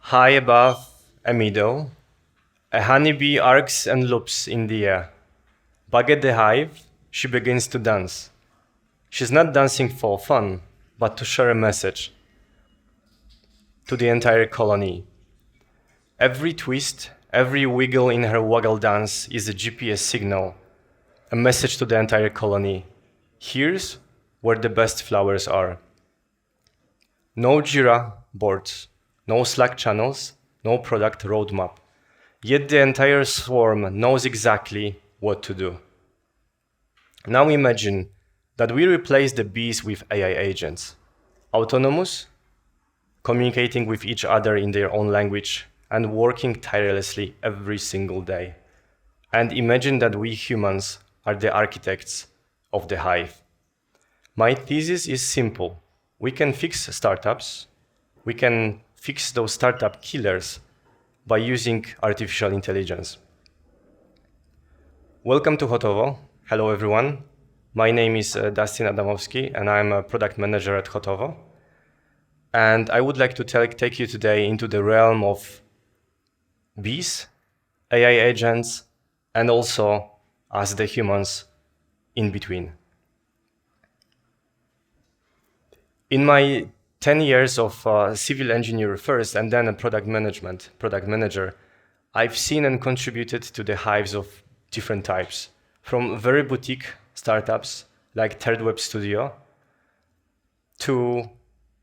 High above a meadow, a honeybee arcs and loops in the air. Back at the hive, she begins to dance. She's not dancing for fun, but to share a message to the entire colony. Every twist, every wiggle in her waggle dance is a GPS signal, a message to the entire colony. Here's where the best flowers are. No Jira boards, no Slack channels, no product roadmap. Yet the entire swarm knows exactly what to do. Now imagine that we replace the bees with AI agents, autonomous, communicating with each other in their own language, and working tirelessly every single day. And imagine that we humans are the architects of the hive. My thesis is simple. We can fix startups. We can fix those startup killers by using artificial intelligence. Welcome to Hotovo. Hello, everyone. My name is Dastin Adamowski, and I'm a product manager at Hotovo. And I would like to take you today into the realm of bees, AI agents, and also us, the humans, in between. In my 10 years of civil engineer first and then a product manager, I've seen and contributed to the hives of different types, from very boutique startups like Third Web Studio to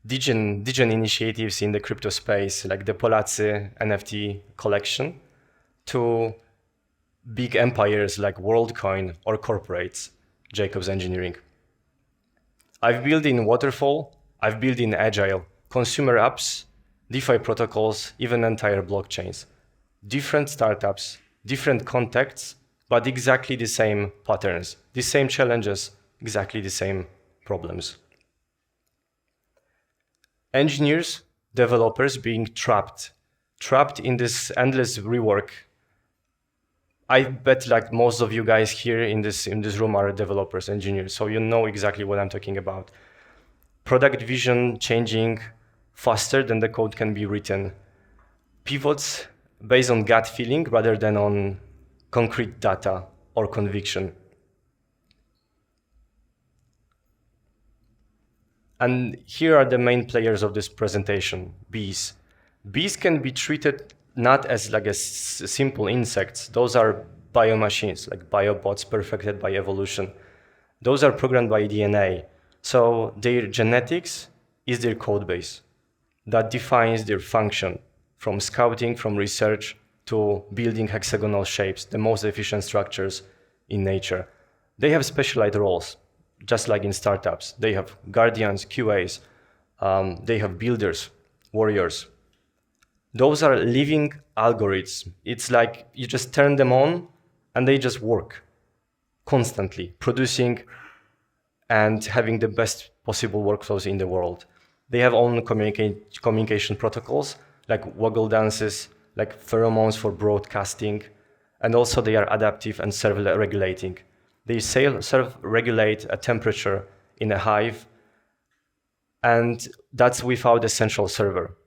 Digen initiatives in the crypto space like the Polacy NFT collection to big empires like WorldCoin or corporates, Jacobs Engineering. I've built in waterfall, I've built in agile, consumer apps, DeFi protocols, even entire blockchains. Different startups, different contexts, but exactly the same patterns, the same challenges, exactly the same problems. Engineers, developers being trapped in this endless rework. I bet like most of you guys here in this room are developers, engineers, so you know exactly what I'm talking about. Product vision changing faster than the code can be written. Pivots based on gut feeling rather than on concrete data or conviction. And here are the main players of this presentation, bees. Bees can be treated not as like a simple insects. Those are biomachines, like biobots perfected by evolution. Those are programmed by DNA. So their genetics is their code base that defines their function, from scouting, from research, to building hexagonal shapes, the most efficient structures in nature. They have specialized roles, just like in startups. They have guardians, QAs, they have builders, warriors. Those are living algorithms. It's like you just turn them on and they just work constantly, producing and having the best possible workflows in the world. They have own communication protocols, like waggle dances, like pheromones for broadcasting, and also they are adaptive and self-regulating. They self-regulate a temperature in a hive, and that's without a central server.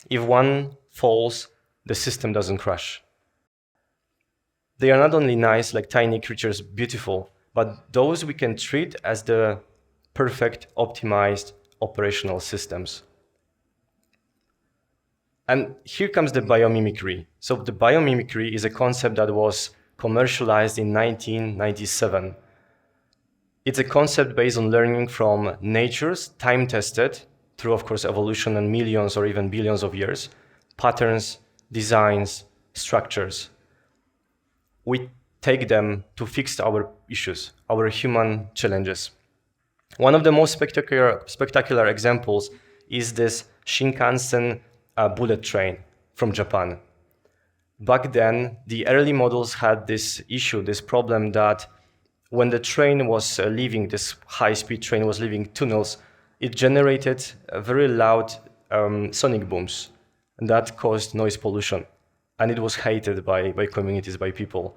If one falls, the system doesn't crash. They are not only nice, like tiny creatures, beautiful, but those we can treat as the perfect, optimized operational systems. And here comes the biomimicry. So the biomimicry is a concept that was commercialized in 1997. It's a concept based on learning from nature's time-tested, through of course evolution and millions or even billions of years, patterns, designs, structures. We take them to fix our issues, our human challenges. One of the most spectacular examples is this Shinkansen bullet train from Japan. Back then, the early models had this issue, this problem that when the train was leaving, this high-speed train was leaving tunnels, it generated very loud sonic booms, and that caused noise pollution. And it was hated by communities, by people.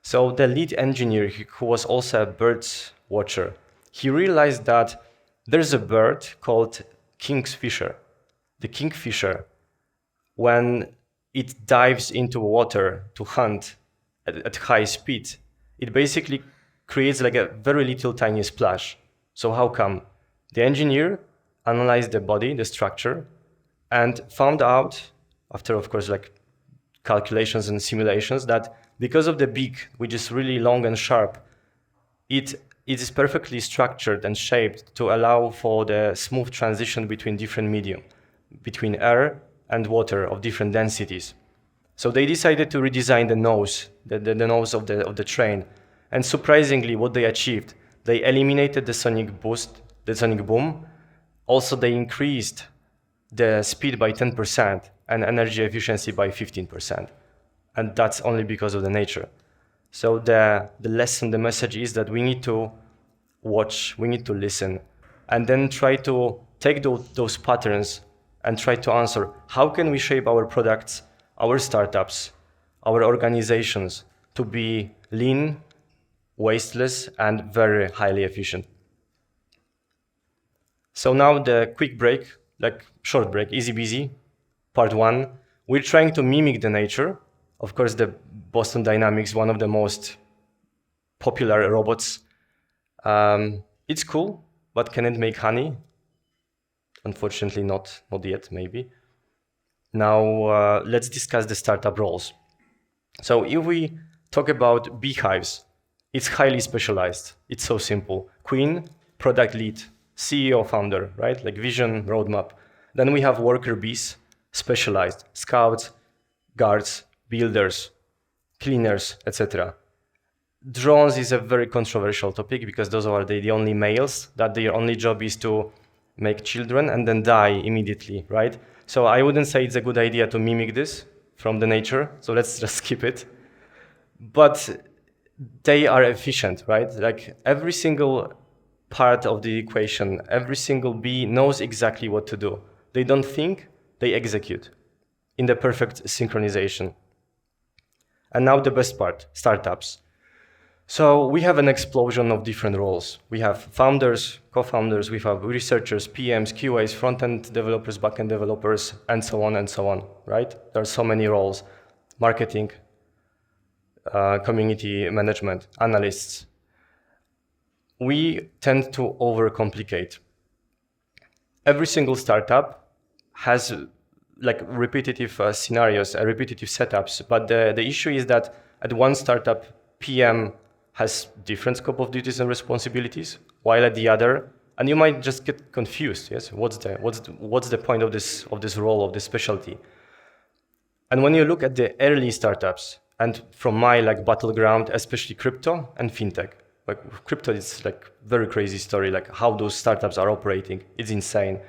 So the lead engineer, who was also a bird watcher, he realized that there's a bird called kingfisher. The kingfisher when it dives into water to hunt at high speed, it basically creates like a very little tiny splash. So how come? The engineer analyzed the body, the structure, and found out, after of course like calculations and simulations, that because of the beak, which is really long and sharp, it is perfectly structured and shaped to allow for the smooth transition between different medium, between air and water of different densities. So they decided to redesign the nose, the nose of the train. And surprisingly, what they achieved, they eliminated the sonic boost, the sonic boom. Also, they increased the speed by 10% and energy efficiency by 15%. And that's only because of the nature. So the lesson, the message is that we need to watch, we need to listen, and then try to take those patterns and try to answer, how can we shape our products, our startups, our organizations to be lean, wasteless, and very highly efficient. So now the quick break, like short break, easy busy, part 1. We're trying to mimic the nature. Of course, the Boston Dynamics, one of the most popular robots. It's cool, but can it make honey? Unfortunately, not yet, maybe. Now, let's discuss the startup roles. So if we talk about beehives, it's highly specialized. It's so simple. Queen, product lead, CEO, founder, right? Like vision, roadmap. Then we have worker bees, specialized, scouts, guards, builders, cleaners, etc. Drones is a very controversial topic because those are the only males that their only job is to make children and then die immediately, right? So I wouldn't say it's a good idea to mimic this from the nature, so let's just skip it. But they are efficient, right? Like every single part of the equation, every single bee knows exactly what to do. They don't think, they execute in the perfect synchronization. And now the best part, startups. So we have an explosion of different roles. We have founders, co-founders, we have researchers, PMs, QAs, front-end developers, back-end developers, and so on, right? There are so many roles. Marketing, community management, analysts. We tend to overcomplicate. Every single startup has like repetitive scenarios, repetitive setups, but the issue is that at one startup, PM has different scope of duties and responsibilities, while at the other, and you might just get confused. Yes, what's the point of this role, of this specialty? And when you look at the early startups, and from my like battleground, especially crypto and fintech, like crypto is like very crazy story, like how those startups are operating. It's insane.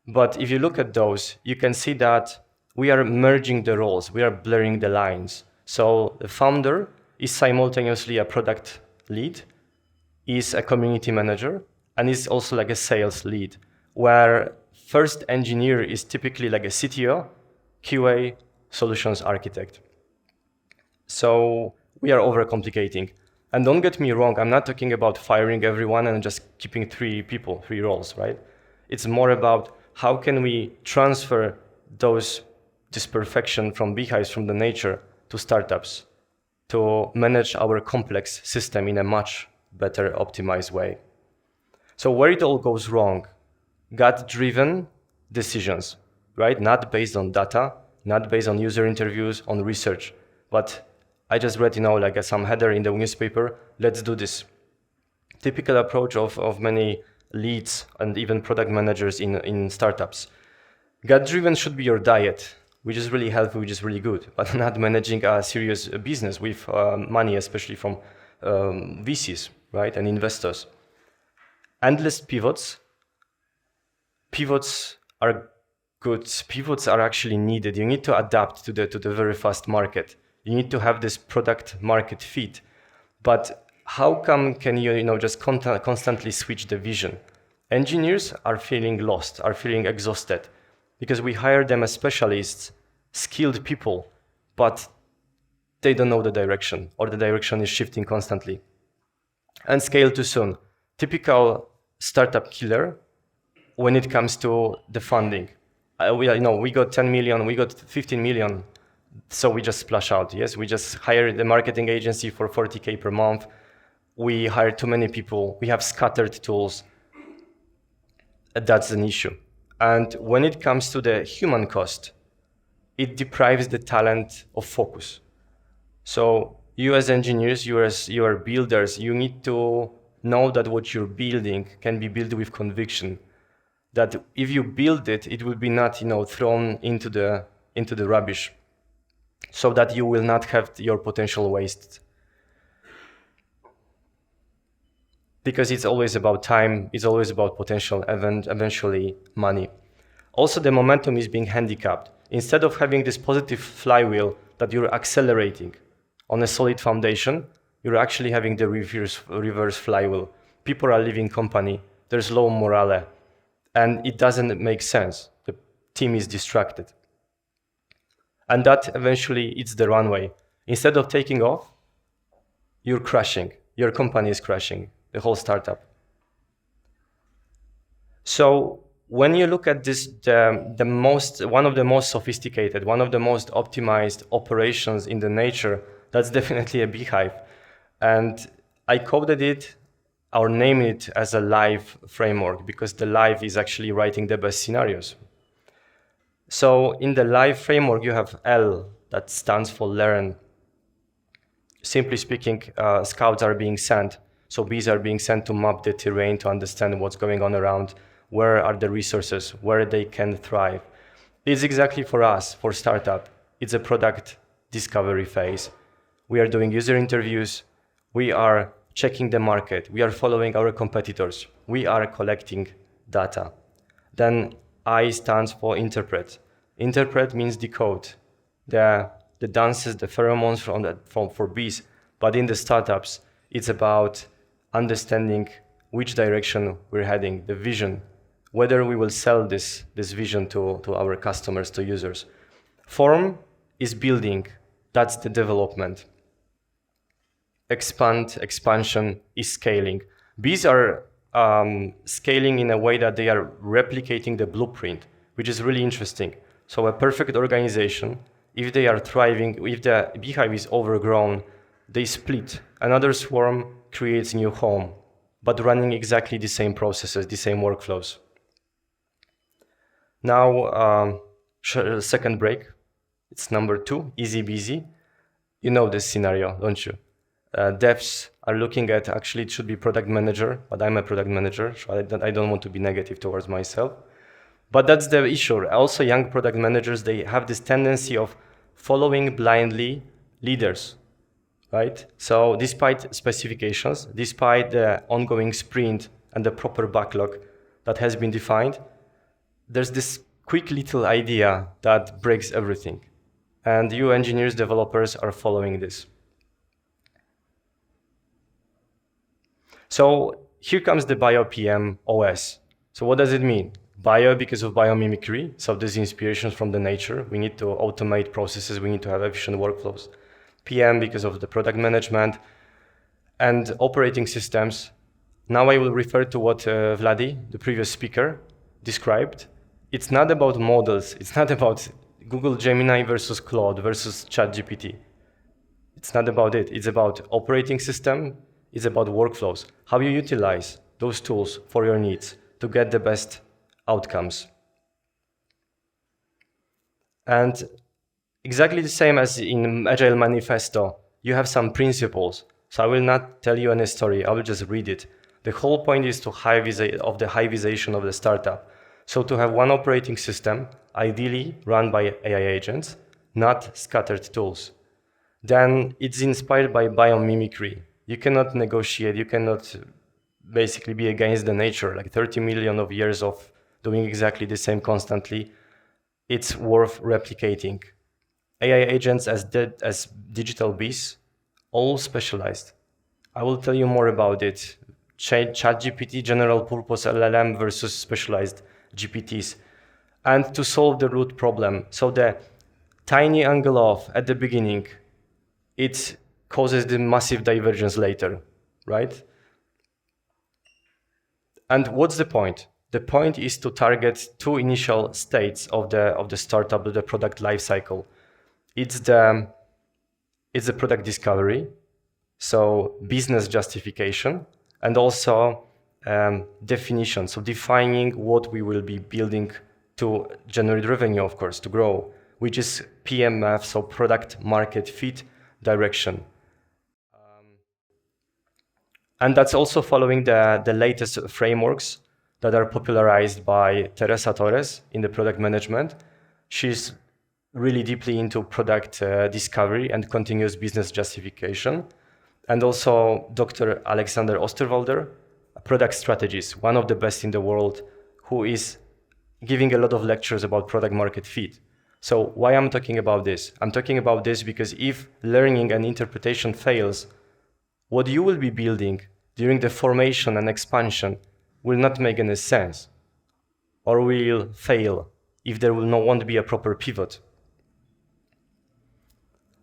But if you look at those, you can see that we are merging the roles, we are blurring the lines. So the founder is simultaneously a product lead, is a community manager, and is also like a sales lead, where first engineer is typically like a CTO, QA, solutions architect. So we are overcomplicating. And don't get me wrong, I'm not talking about firing everyone and just keeping three roles, right? It's more about how can we transfer this perfection from beehives, from the nature, to startups, to manage our complex system in a much better optimized way. So where it all goes wrong, gut-driven decisions, right? Not based on data, not based on user interviews, on research, but I just read, like some header in the newspaper, let's do this. Typical approach of many leads and even product managers in startups. Gut-driven should be your diet, which is really healthy, which is really good, but not managing a serious business with money, especially from VCs, right, and investors. Endless pivots. Pivots are good. Pivots are actually needed. You need to adapt to the very fast market. You need to have this product market fit. But how come can you just constantly switch the vision? Engineers are feeling lost, are feeling exhausted, because we hire them as specialists, skilled people, but they don't know the direction, or the direction is shifting constantly. And scale too soon. Typical startup killer when it comes to the funding. we got 10 million, we got 15 million, so we just splash out. Yes, we just hired the marketing agency for 40K per month. We hired too many people. We have scattered tools. That's an issue. And when it comes to the human cost, it deprives the talent of focus. So you as engineers, you are builders, you need to know that what you're building can be built with conviction. That if you build it, it will be not thrown into the rubbish, so that you will not have your potential wasted. Because it's always about time, it's always about potential, and eventually money. Also, the momentum is being handicapped. Instead of having this positive flywheel that you're accelerating on a solid foundation, you're actually having the reverse flywheel. People are leaving company, there's low morale, and it doesn't make sense. The team is distracted. And that eventually it's the runway. Instead of taking off, you're crashing. Your company is crashing, the whole startup. So when you look at this, one of the most sophisticated, one of the most optimized operations in the nature, that's definitely a beehive. And I coded it, or named it as a L.I.F.E framework, because the L.I.F.E is actually writing the best scenarios. So in the L.I.F.E framework, you have L, that stands for learn. Simply speaking, scouts are being sent. So bees are being sent to map the terrain, to understand what's going on around, where are the resources, where they can thrive. It's exactly for us, for startup. It's a product discovery phase. We are doing user interviews. We are checking the market. We are following our competitors. We are collecting data. Then I stands for interpret. Interpret means decode. The dances, the pheromones for bees. But in the startups, it's about understanding which direction we're heading, the vision, whether we will sell this vision to our customers, to users. Form is building. That's the development. Expansion is scaling. Bees are scaling in a way that they are replicating the blueprint, which is really interesting. So a perfect organization, if they are thriving, if the beehive is overgrown, they split. Another swarm creates new home, but running exactly the same processes, the same workflows. Now, second break. It's number 2, easy busy. You know this scenario, don't you? Devs are looking at, actually it should be product manager, but I'm a product manager, so I don't want to be negative towards myself. But that's the issue. Also, young product managers, they have this tendency of following blindly leaders, right? So despite specifications, despite the ongoing sprint and the proper backlog that has been defined, there's this quick little idea that breaks everything. And you engineers, developers are following this. So here comes the BioPM OS. So what does it mean? Bio because of biomimicry. So there's inspirations from the nature. We need to automate processes. We need to have efficient workflows. PM because of the product management and operating systems. Now I will refer to what Vladi, the previous speaker, described. It's not about models. It's not about Google Gemini versus Claude versus ChatGPT. It's not about it. It's about operating system. It's about workflows. How you utilize those tools for your needs to get the best outcomes. And exactly the same as in Agile Manifesto, you have some principles. So I will not tell you any story. I will just read it. The whole point is to of the hivization of the startup. So to have one operating system, ideally run by AI agents, not scattered tools. Then it's inspired by biomimicry. You cannot negotiate, you cannot basically be against the nature, like 30 million of years of doing exactly the same constantly. It's worth replicating. AI agents as digital bees, all specialized. I will tell you more about it. ChatGPT, general purpose LLM versus specialized GPTs. And to solve the root problem. So the tiny angle off at the beginning, it causes the massive divergence later, right? And what's the point? the point is to target two initial states of the startup, of the product lifecycle. It's the product discovery, so business justification, and also definition, so defining what we will be building to generate revenue, of course, to grow, which is PMF, so product market fit direction. And that's also following the latest frameworks that are popularized by Teresa Torres in the product management. She's really deeply into product discovery and continuous business justification. And also Dr. Alexander Osterwalder, a product strategist, one of the best in the world, who is giving a lot of lectures about product market fit. So why I'm talking about this? I'm talking about this because if learning and interpretation fails, what you will be building during the formation and expansion will not make any sense, or will fail if there won't be a proper pivot.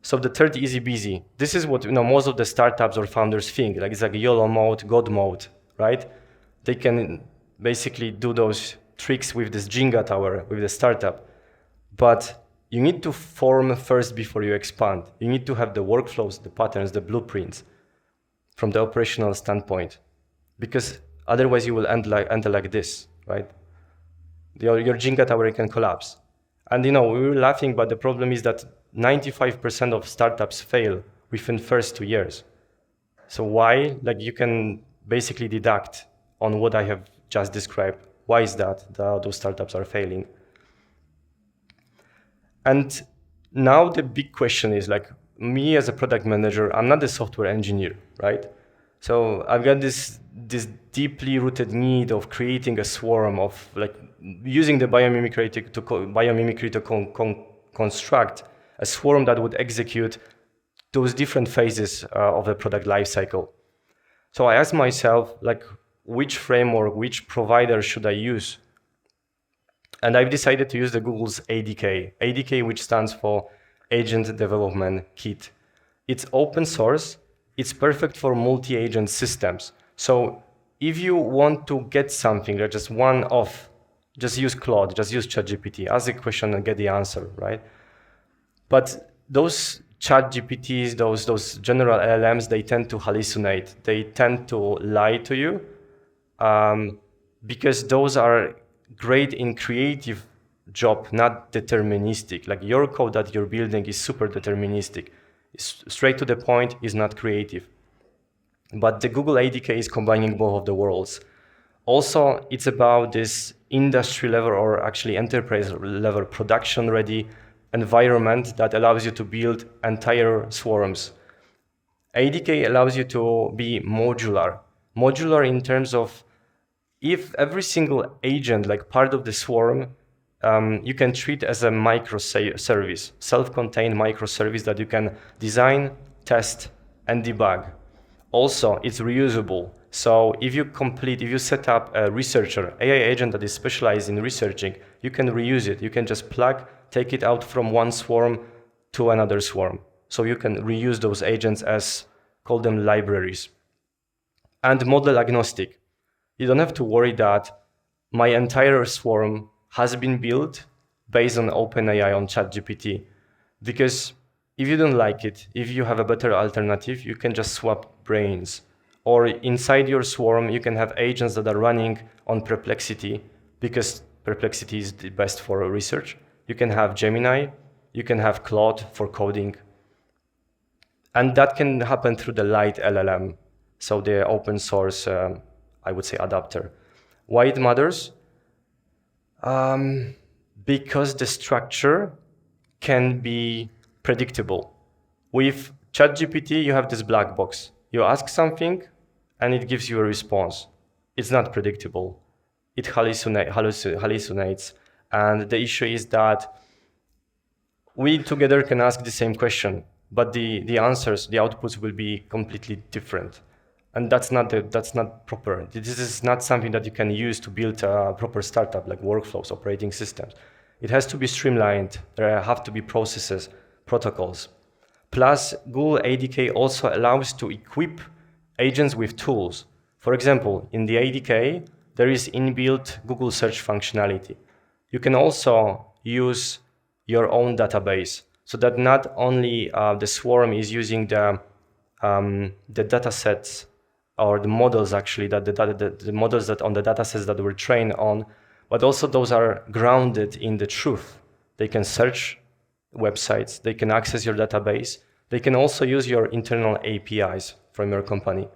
So the third easy busy. This is what most of the startups or founders think. Like it's like YOLO mode, God mode, right? They can basically do those tricks with this Jenga tower, with the startup. But you need to form first before you expand. You need to have the workflows, the patterns, the blueprints from the operational standpoint, because otherwise you will end like this, right? Your Jenga tower can collapse. And we were laughing, but the problem is that 95% of startups fail within first 2 years. So why? Like you can basically deduct on what I have just described. Why is that those startups are failing? And now the big question is like, me as a product manager, I'm not a software engineer, right? So I've got this deeply rooted need of creating a swarm of like using the biomimicry to construct a swarm that would execute those different phases of the product lifecycle. So I asked myself, like, which framework, which provider should I use? And I've decided to use the Google's ADK, which stands for Agent Development Kit. It's open source. It's perfect for multi-agent systems. So if you want to get something, like just one off, just use Claude, just use ChatGPT, ask the question and get the answer, right? But those ChatGPTs, those general LLMs, they tend to hallucinate. They tend to lie to you because those are great in creative job, not deterministic. Like your code that you're building is super deterministic. It's straight to the point, is not creative. But the Google ADK is combining both of the worlds. Also, it's about this industry level or actually enterprise level production ready environment that allows you to build entire swarms. ADK allows you to be modular. Modular in terms of if every single agent, like part of the swarm, you can treat as a microservice, self-contained microservice that you can design, test, and debug. Also, it's reusable. So if you set up a researcher, AI agent that is specialized in researching, you can reuse it. You can just take it out from one swarm to another swarm. So you can reuse those agents as, call them libraries. And model agnostic. You don't have to worry that my entire swarm has been built based on OpenAI on ChatGPT. Because if you don't like it, if you have a better alternative, you can just swap brains. Or inside your swarm, you can have agents that are running on Perplexity, because Perplexity is the best for research. You can have Gemini, you can have Claude for coding. And that can happen through the Light LLM, so the open source, I would say, adapter. Why it matters? Because the structure can be predictable. With ChatGPT, you have this black box. You ask something, and it gives you a response. It's not predictable. It hallucinates. And the issue is that we together can ask the same question, but the answers, the outputs will be completely different. And that's not proper. This is not something that you can use to build a proper startup, like workflows, operating systems. It has to be streamlined. There have to be processes, protocols. Plus, Google ADK also allows to equip agents with tools. For example, in the ADK, there is inbuilt Google search functionality. You can also use your own database, so that not only the swarm is using the data sets or the models actually, that the models that on the data sets that were trained on, but also those are grounded in the truth. They can search websites, they can access your database, they can also use your internal APIs from your company.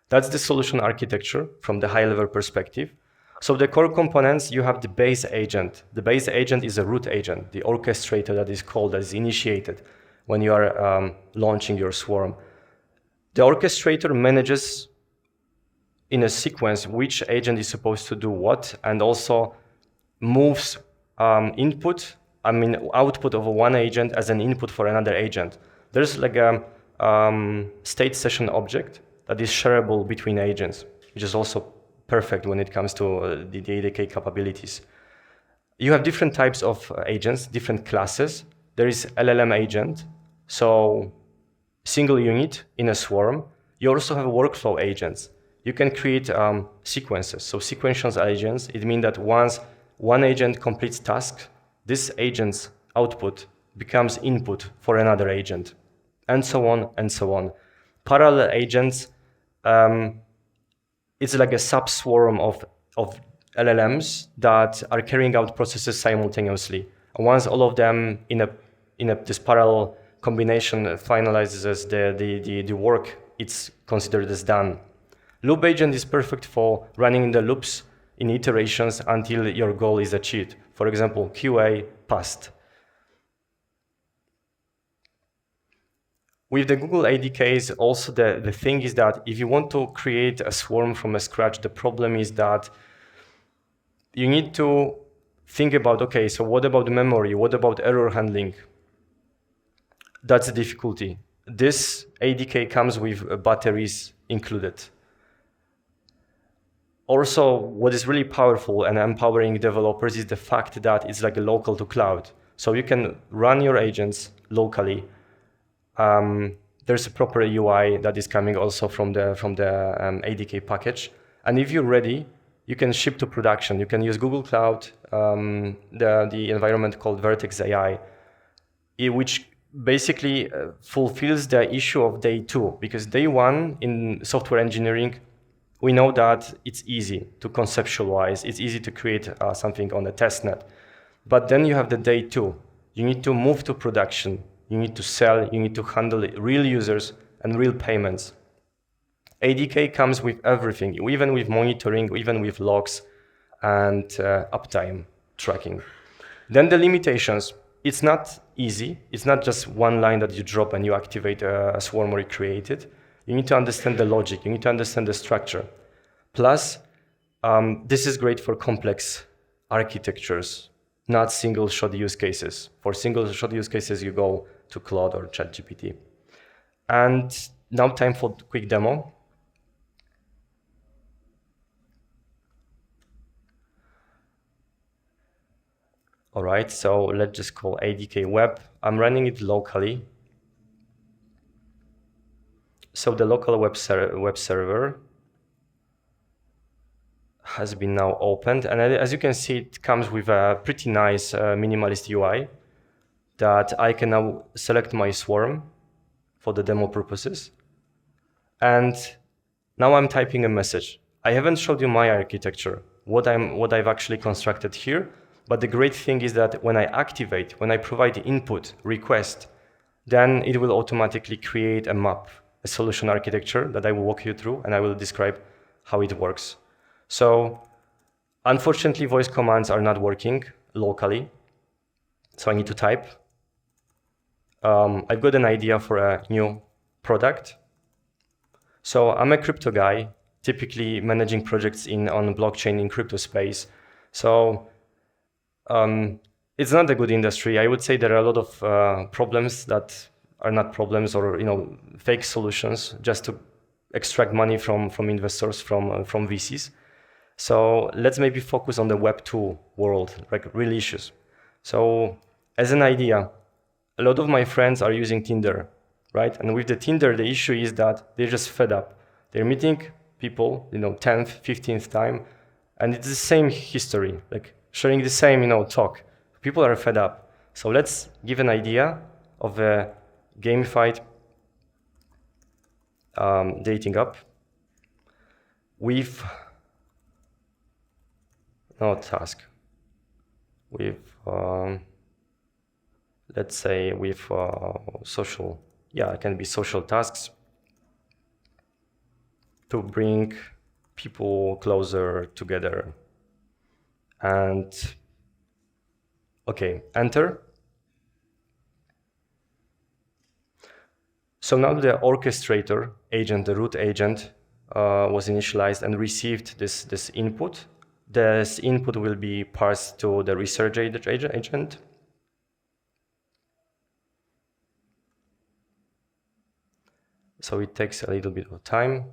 That's the solution architecture from the high-level perspective. So the core components, you have the base agent. The base agent is a root agent, the orchestrator that is called, that is initiated when you are launching your swarm. The orchestrator manages in a sequence which agent is supposed to do what, and also moves output of one agent as an input for another agent. There's like a state session object that is shareable between agents, which is also perfect when it comes to the ADK capabilities. You have different types of agents, different classes. There is LLM agent, so single unit in a swarm. You also have workflow agents. You can create sequences, so sequential agents. It means that once one agent completes task, this agent's output becomes input for another agent, and so on and so on. Parallel agents, it's like a sub-swarm of LLMs that are carrying out processes simultaneously. And once all of them in this parallel combination finalizes the work, it's considered as done. Loop agent is perfect for running the loops in iterations until your goal is achieved. For example, QA passed. With the Google ADKs, also the thing is that if you want to create a swarm from scratch, the problem is that you need to think about, okay, so what about the memory? What about error handling? That's the difficulty. This ADK comes with batteries included. Also, what is really powerful and empowering developers is the fact that it's like a local to cloud. So you can run your agents locally. There's a proper UI that is coming also from the ADK package. And if you're ready, you can ship to production. You can use Google Cloud, the environment called Vertex AI, which basically fulfills the issue of day 2. Because day 1 in software engineering, we know that it's easy to conceptualize. It's easy to create something on a testnet. But then you have the day 2. You need to move to production. You need to sell, you need to handle real users and real payments. ADK comes with everything, even with monitoring, even with logs and uptime tracking. Then the limitations. It's not easy. It's not just one line that you drop and you activate a swarm or you create it. You need to understand the logic. You need to understand the structure. Plus, this is great for complex architectures, not single-shot use cases. For single-shot use cases, you go to Claude or ChatGPT. And now time for a quick demo. All right, so let's just call ADK Web. I'm running it locally. So the local web server has been now opened. And as you can see, it comes with a pretty nice minimalist UI that I can now select my swarm for the demo purposes. And now I'm typing a message. I haven't showed you my architecture, what I've actually constructed here. But the great thing is that when I activate, when I provide the input request, then it will automatically create a map, a solution architecture that I will walk you through, and I will describe how it works. So unfortunately, voice commands are not working locally. So I need to type. I've got an idea for a new product. So I'm a crypto guy, typically managing projects on blockchain in crypto space. So it's not a good industry. I would say there are a lot of problems that are not problems, or fake solutions just to extract money from investors, from VCs. So let's maybe focus on the Web 2 world, like real issues. So as an idea, a lot of my friends are using Tinder, right? And with the Tinder, the issue is that they're just fed up. They're meeting people, 10th, 15th time, and it's the same history, like sharing the same, talk. People are fed up. So let's give an idea of a gamified dating app with let's say with social, it can be social tasks to bring people closer together. And okay, enter. So now the orchestrator agent, the root agent, was initialized and received this input. This input will be parsed to the research agent. So it takes a little bit of time.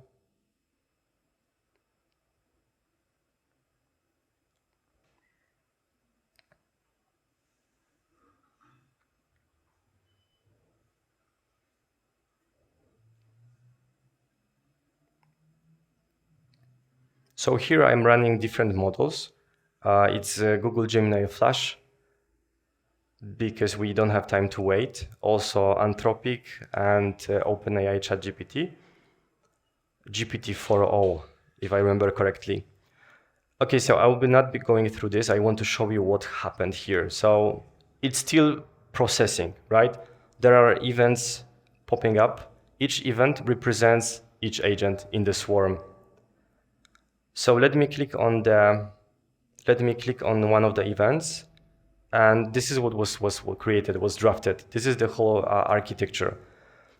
So here I'm running different models. It's Google Gemini Flash, because we don't have time to wait. Also Anthropic and OpenAI ChatGPT. GPT-4o, if I remember correctly. Okay, so I will not be going through this. I want to show you what happened here. So it's still processing, right? There are events popping up. Each event represents each agent in the swarm. So let me click on one of the events, and this is what was created, was drafted. This is the whole architecture.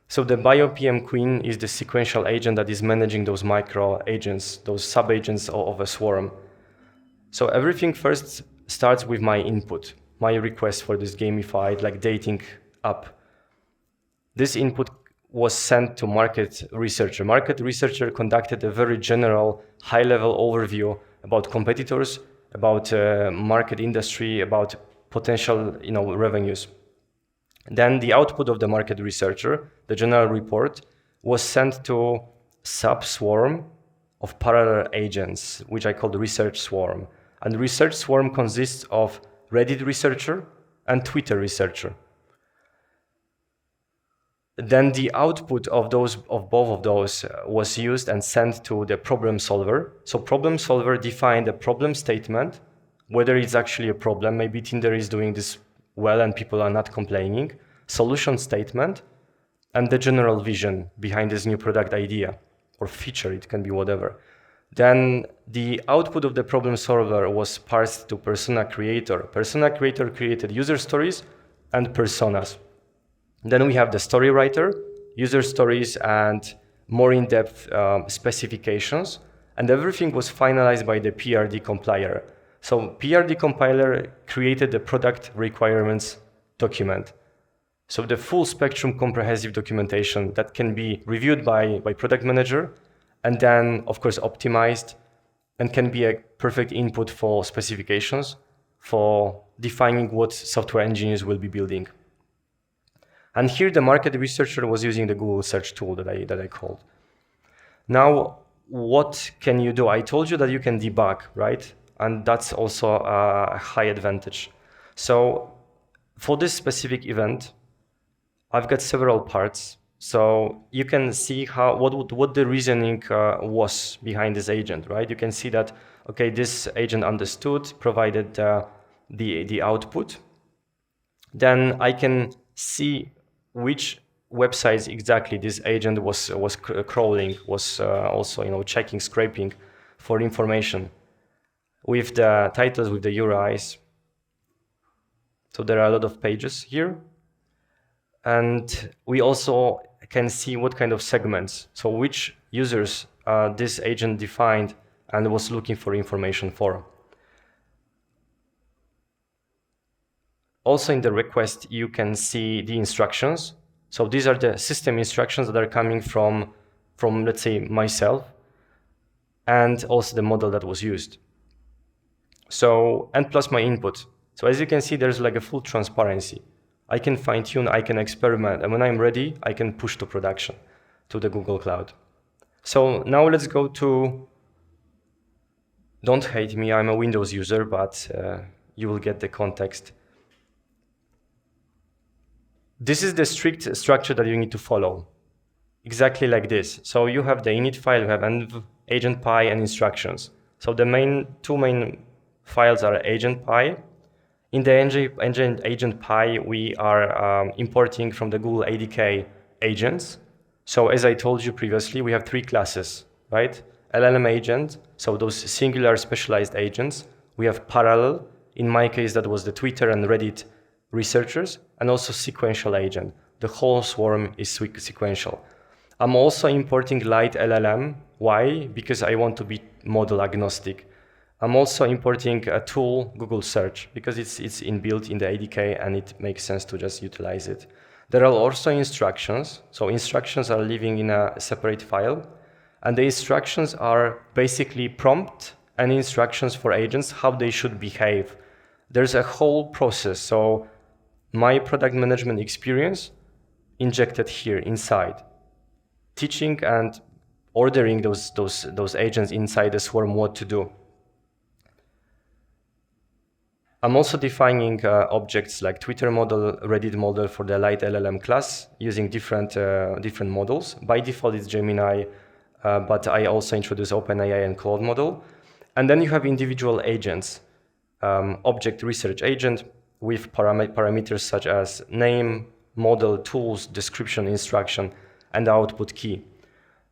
So the BioPM queen is the sequential agent that is managing those micro agents, those sub-agents of a swarm. So everything first starts with my input, my request for this gamified, like dating app. This input was sent to market researcher. Market researcher conducted a very general, high-level overview about competitors, about market industry, about potential, revenues. Then the output of the market researcher, the general report, was sent to sub-swarm of parallel agents, which I call the research swarm. And the research swarm consists of Reddit researcher and Twitter researcher. Then the output of both of those was used and sent to the problem solver. So problem solver defined a problem statement, whether it's actually a problem, maybe Tinder is doing this well and people are not complaining, solution statement, and the general vision behind this new product idea or feature, it can be whatever. Then the output of the problem solver was parsed to persona creator. Persona creator created user stories and personas. Then we have the story writer, user stories, and more in-depth specifications. And everything was finalized by the PRD compiler. So PRD compiler created the product requirements document. So the full spectrum comprehensive documentation that can be reviewed by product manager, and then, of course, optimized, and can be a perfect input for specifications, for defining what software engineers will be building. And here the market researcher was using the Google search tool that I called. Now, what can you do? I told you that you can debug, right? And that's also a high advantage. So for this specific event, I've got several parts. So you can see what the reasoning was behind this agent, right? You can see that, okay, this agent understood, provided the output. Then I can see which websites exactly this agent was crawling, was also checking, scraping for information with the titles, with the URIs. So there are a lot of pages here. And we also can see what kind of segments, so which users this agent defined and was looking for information for. Also in the request, you can see the instructions. So these are the system instructions that are coming from let's say, myself, and also the model that was used. So, and plus my input. So as you can see, there's like a full transparency. I can fine-tune, I can experiment, and when I'm ready, I can push to production, to the Google Cloud. So now let's go to, don't hate me, I'm a Windows user, but you will get the context. This is the strict structure that you need to follow, exactly like this. So you have the init file, you have env, agent.py, and instructions. So the two main files are agent.py. In the agent.py, we are importing from the Google ADK agents. So as I told you previously, we have three classes, right? LLM agent, so those singular specialized agents. We have parallel. In my case, that was the Twitter and Reddit researchers, and also sequential agent. The whole swarm is sequential. I'm also importing light LLM. Why? Because I want to be model agnostic. I'm also importing a tool, Google Search, because it's inbuilt in the ADK and it makes sense to just utilize it. There are also instructions. So instructions are living in a separate file. And the instructions are basically prompt and instructions for agents, how they should behave. There's a whole process. So my product management experience injected here inside, teaching and ordering those agents inside the swarm what to do. I'm also defining objects like Twitter model, Reddit model for the light LLM class using different models. By default, it's Gemini, but I also introduce OpenAI and Claude model. And then you have individual agents, object research agent with parameters such as name, model, tools, description, instruction, and output key.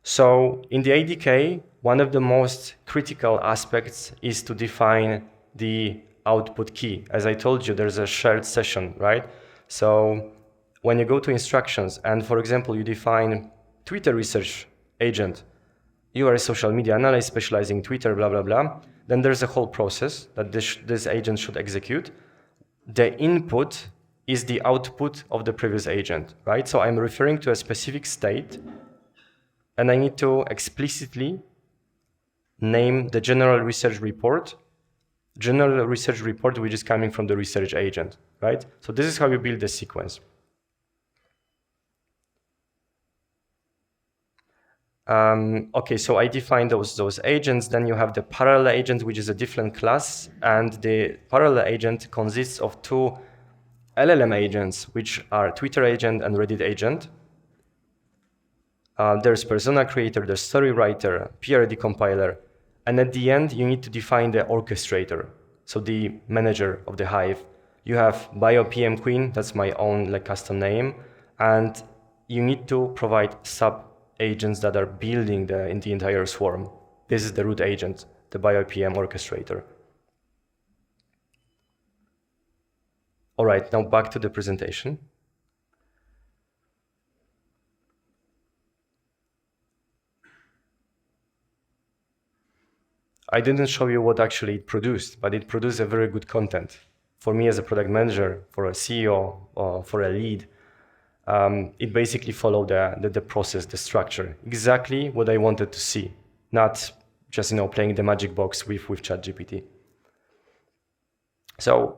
So in the ADK, one of the most critical aspects is to define the output key. As I told you, there's a shared session, right? So when you go to instructions and, for example, you define Twitter research agent, you are a social media analyst specializing in Twitter, blah, blah, blah, then there's a whole process that this agent should execute. The input is the output of the previous agent, right? So I'm referring to a specific state, and I need to explicitly name the general research report which is coming from the research agent, right? So this is how you build the sequence. Okay, so I define those agents. Then you have the parallel agent, which is a different class, and the parallel agent consists of two LLM agents, which are Twitter agent and Reddit agent. There's persona creator, there's story writer, PRD compiler, and at the end, you need to define the orchestrator, so the manager of the hive. You have BioPM OS, that's my own custom name, and you need to provide sub-agents that are building the entire swarm. This is the root agent, the BioPM orchestrator. All right, now back to the presentation. I didn't show you what actually it produced, but it produced a very good content. For me as a product manager, for a CEO, or for a lead, it basically followed the process, the structure, exactly what I wanted to see, not just playing the magic box with ChatGPT. So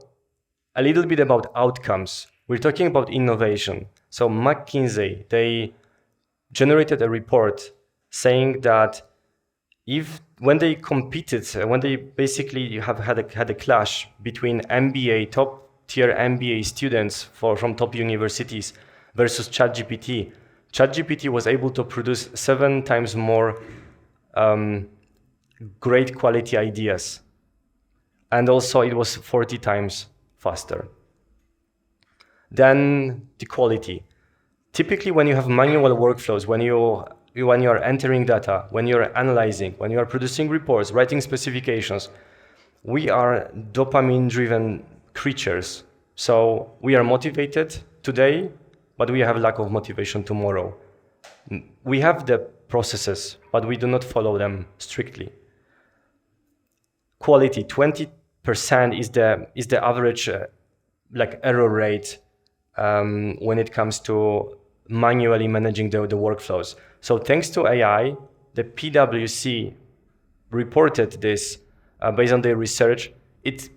a little bit about outcomes. We're talking about innovation. So McKinsey, they generated a report saying that when they competed, when they basically have had a clash between top-tier MBA students from top universities versus ChatGPT, ChatGPT was able to produce 7 times more great quality ideas. And also it was 40 times faster. Then the quality. Typically when you have manual workflows, when you are entering data, when you're analyzing, when you are producing reports, writing specifications, we are dopamine-driven creatures. So we are motivated today, but we have lack of motivation tomorrow. We have the processes, but we do not follow them strictly. Quality, 20% is the average error rate when it comes to manually managing the workflows. So thanks to AI, the PwC reported this based on their research. It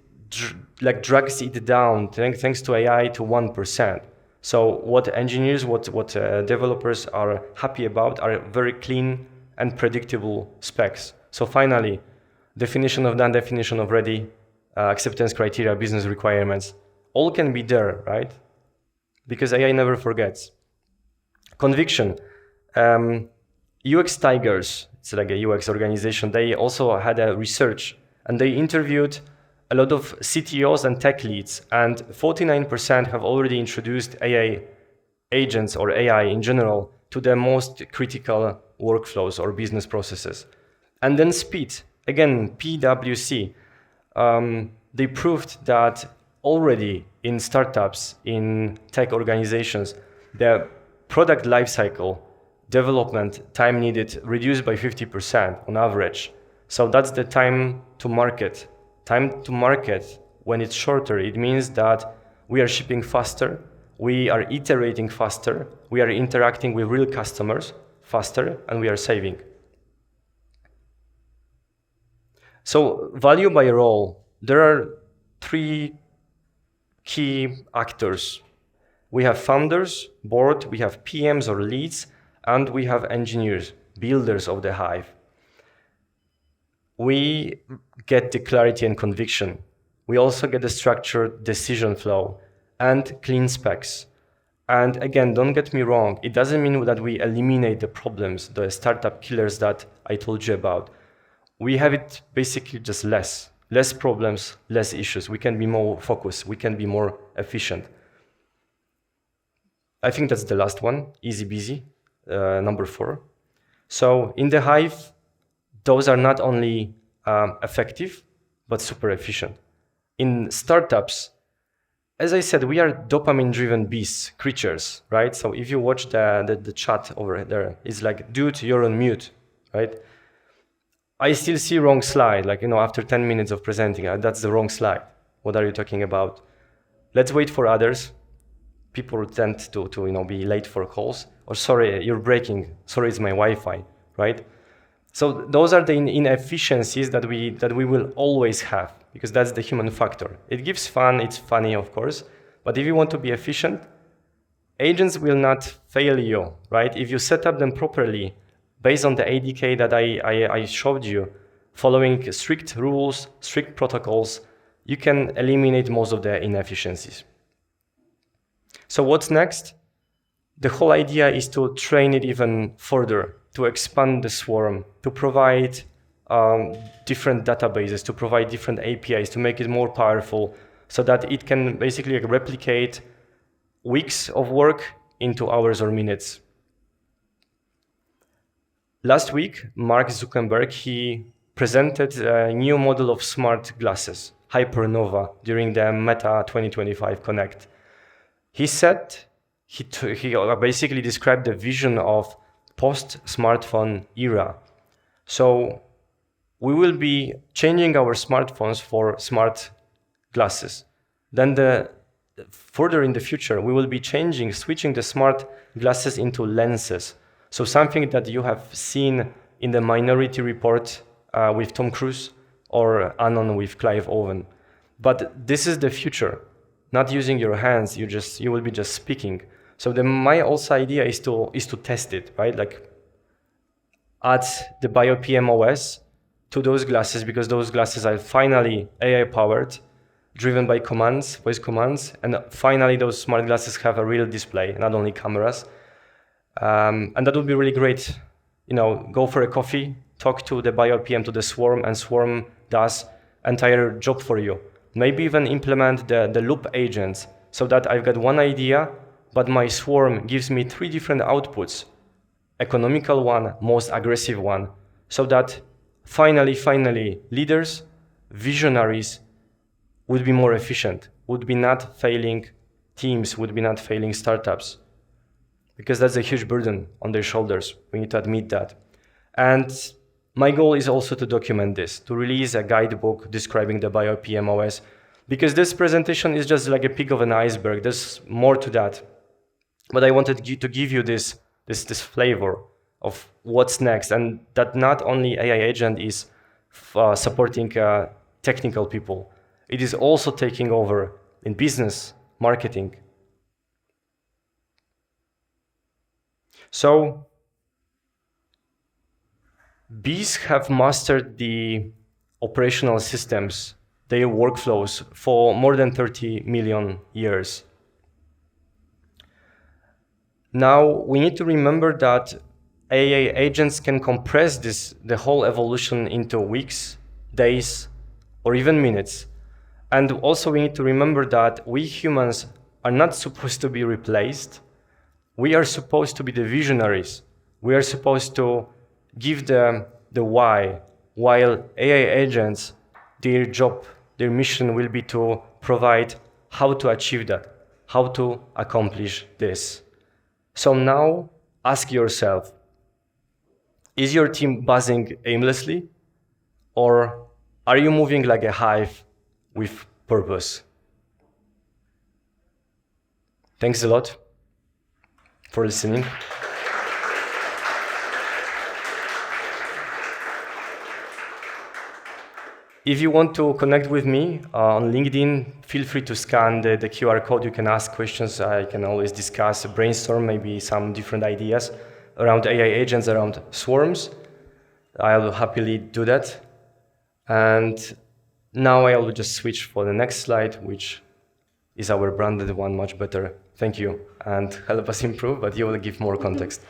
drags it down thanks to AI to 1%. So what engineers, what developers are happy about are very clean and predictable specs. So finally, definition of done, definition of ready, acceptance criteria, business requirements, all can be there, right? Because AI never forgets. Conviction. UX Tigers, it's like a UX organization, they also had a research and they interviewed a lot of CTOs and tech leads, and 49% have already introduced AI agents or AI in general to their most critical workflows or business processes. And then speed, again, PwC, they proved that already in startups, in tech organizations, the product lifecycle development time needed reduced by 50% on average. So that's the time to market. Time to market, when it's shorter, it means that we are shipping faster, we are iterating faster, we are interacting with real customers faster, and we are saving. So value by role, there are 3 key actors. We have founders, board, we have PMs or leads, and we have engineers, builders of the hive. We get the clarity and conviction. We also get the structured decision flow and clean specs. And again, don't get me wrong, it doesn't mean that we eliminate the problems, the startup killers that I told you about. We have it basically just less problems, less issues. We can be more focused, we can be more efficient. I think that's the last one, easy busy, number 4. So in the hive, those are not only effective, but super efficient. In startups, as I said, we are dopamine-driven beasts, creatures, right? So if you watch the chat over there, it's like, dude, you're on mute, right? I still see wrong slide, like, after 10 minutes of presenting, that's the wrong slide. What are you talking about? Let's wait for others. People tend to be late for calls. Or sorry, you're breaking. Sorry, it's my Wi-Fi, right? So those are the inefficiencies that we will always have, because that's the human factor. It gives fun, it's funny, of course, but if you want to be efficient, agents will not fail you, right? If you set up them properly, based on the ADK that I showed you, following strict rules, strict protocols, you can eliminate most of the inefficiencies. So what's next? The whole idea is to train it even further, to expand the swarm, to provide different databases, to provide different APIs, to make it more powerful, so that it can basically replicate weeks of work into hours or minutes. Last week, Mark Zuckerberg, he presented a new model of smart glasses, Hypernova, during the Meta 2025 Connect. He said, he basically described the vision of post-smartphone era. So we will be changing our smartphones for smart glasses. Then further in the future, we will be switching the smart glasses into lenses. So something that you have seen in the Minority Report with Tom Cruise or Anon with Clive Owen. But this is the future. Not using your hands, you will be just speaking. So my also idea is to test it, right? Like add the BioPM OS to those glasses, because those glasses are finally AI powered, driven by commands, voice commands, and finally those smart glasses have a real display, not only cameras. And that would be really great. Go for a coffee, talk to the BioPM, to the swarm, and swarm does entire job for you. Maybe even implement the loop agents, so that I've got one idea, but my swarm gives me 3 different outputs. Economical one, most aggressive one, so that finally, leaders, visionaries would be more efficient, would be not failing teams, would be not failing startups. Because that's a huge burden on their shoulders. We need to admit that. And my goal is also to document this, to release a guidebook describing the BioPM OS, because this presentation is just like a peak of an iceberg. There's more to that. But I wanted to give you this flavor of what's next, and that not only AI agent is supporting technical people, it is also taking over in business, marketing. So Bees have mastered the operational systems, their workflows, for more than 30 million years. Now, we need to remember that AI agents can compress the whole evolution into weeks, days, or even minutes. And also we need to remember that we humans are not supposed to be replaced. We are supposed to be the visionaries. We are supposed to give the why, while AI agents, their job, their mission will be to provide how to achieve that, how to accomplish this. So now ask yourself, is your team buzzing aimlessly, or are you moving like a hive with purpose? Thanks a lot for listening. If you want to connect with me on LinkedIn, feel free to scan the QR code. You can ask questions. I can always discuss, brainstorm maybe some different ideas around AI agents, around swarms. I'll happily do that. And now I will just switch for the next slide, which is our branded one, much better. Thank you, and help us improve, but you will give more context.